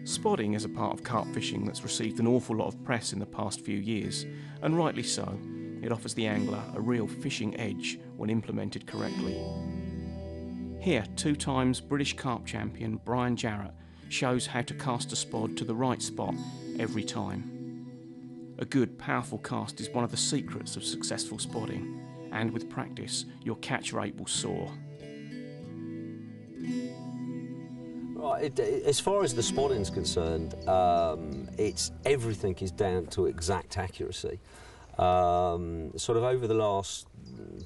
Spodding is a part of carp fishing that's received an awful lot of press in the past few years, and rightly so. It offers the angler a real fishing edge when implemented correctly. Here, 2 times British carp champion Brian Jarrett shows how to cast a spod to the right spot every time. A good, powerful cast is one of the secrets of successful spodding, and with practice, your catch rate will soar. As far as the spodding's concerned, everything is down to exact accuracy. Sort of over the last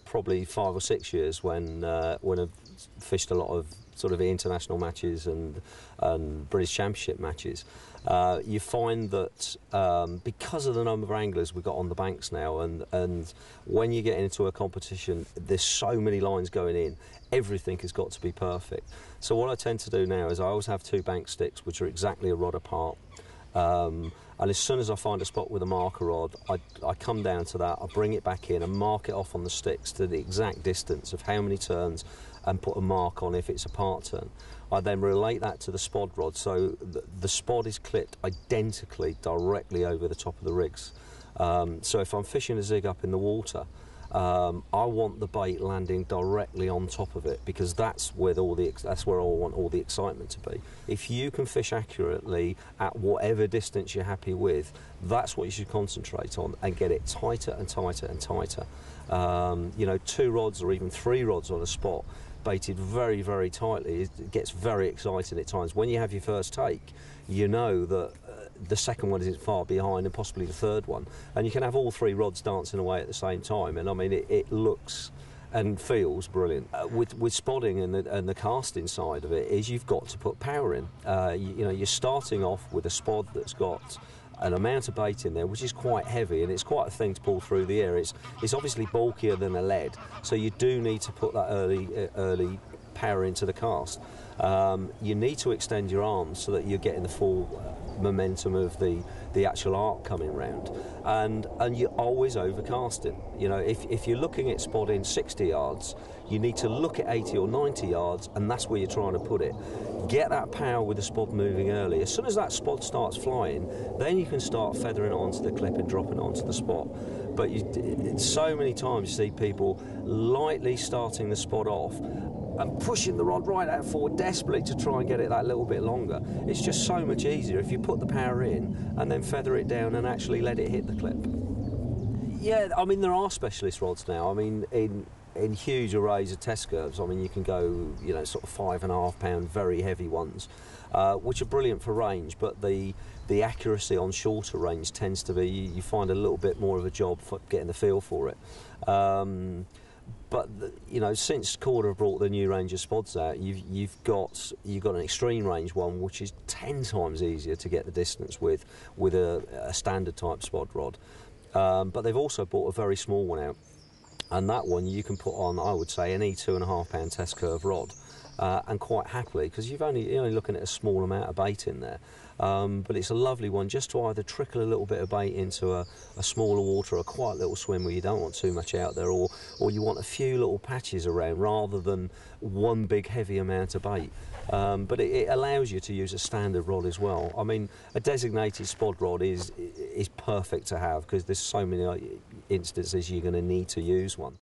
probably 5 or 6 years, when I've fished a lot of sort of international matches and British Championship matches, you find that because of the number of anglers we've got on the banks now, and when you get into a competition, there's so many lines going in, everything has got to be perfect. So what I tend to do now is I always have 2 bank sticks which are exactly a rod apart. And as soon as I find a spot with a marker rod, I come down to that, I bring it back in and mark it off on the sticks to the exact distance of how many turns, and put a mark on if it's a part turn. I then relate that to the spod rod, so the spod is clipped identically directly over the top of the rigs. So if I'm fishing a zig up in the water, I want the bait landing directly on top of it, because that's where I want all the excitement to be. If you can fish accurately at whatever distance you're happy with, that's what you should concentrate on, and get it tighter and tighter and tighter. 2 rods or even 3 rods on a spot, baited very, very tightly, it gets very exciting at times. When you have your first take, you know that the second one isn't far behind, and possibly the third one, and you can have all 3 rods dancing away at the same time, and I mean it looks and feels brilliant. With spodding and the casting side of it, is you've got to put power in. You're starting off with a spod that's got an amount of bait in there which is quite heavy, and it's quite a thing to pull through the air. It's obviously bulkier than a lead, so you do need to put that early power into the cast. You need to extend your arms so that you're getting the full momentum of the actual arc coming round, and you're always overcasting. If you're looking at spodding 60 yards, you need to look at 80 or 90 yards, and that's where you're trying to put it. Get that power with the spod moving early. As soon as that spod starts flying, then you can start feathering it onto the clip and dropping it onto the spot. But so many times you see people lightly starting the spod off and pushing the rod right out forward desperately to try and get it that little bit longer. It's just so much easier if you put the power in and then feather it down and actually let it hit the clip. Yeah, I mean, there are specialist rods now. I mean, in huge arrays of test curves, I mean, you can go, sort of 5.5 pound, very heavy ones, which are brilliant for range, but the accuracy on shorter range tends to be, you find a little bit more of a job for getting the feel for it. But since Corda have brought the new range of spods out, you've got an extreme range one, which is 10 times easier to get the distance with a standard type spod rod. But they've also brought a very small one out, and that one you can put on, I would say, any 2.5 pound test curve rod, and quite happily, because you're only looking at a small amount of bait in there. But it's a lovely one just to either trickle a little bit of bait into a smaller water, a quiet little swim where you don't want too much out there, or you want a few little patches around rather than one big heavy amount of bait. But it allows you to use a standard rod as well. I mean, a designated spod rod is perfect to have, because there's so many instances you're going to need to use one.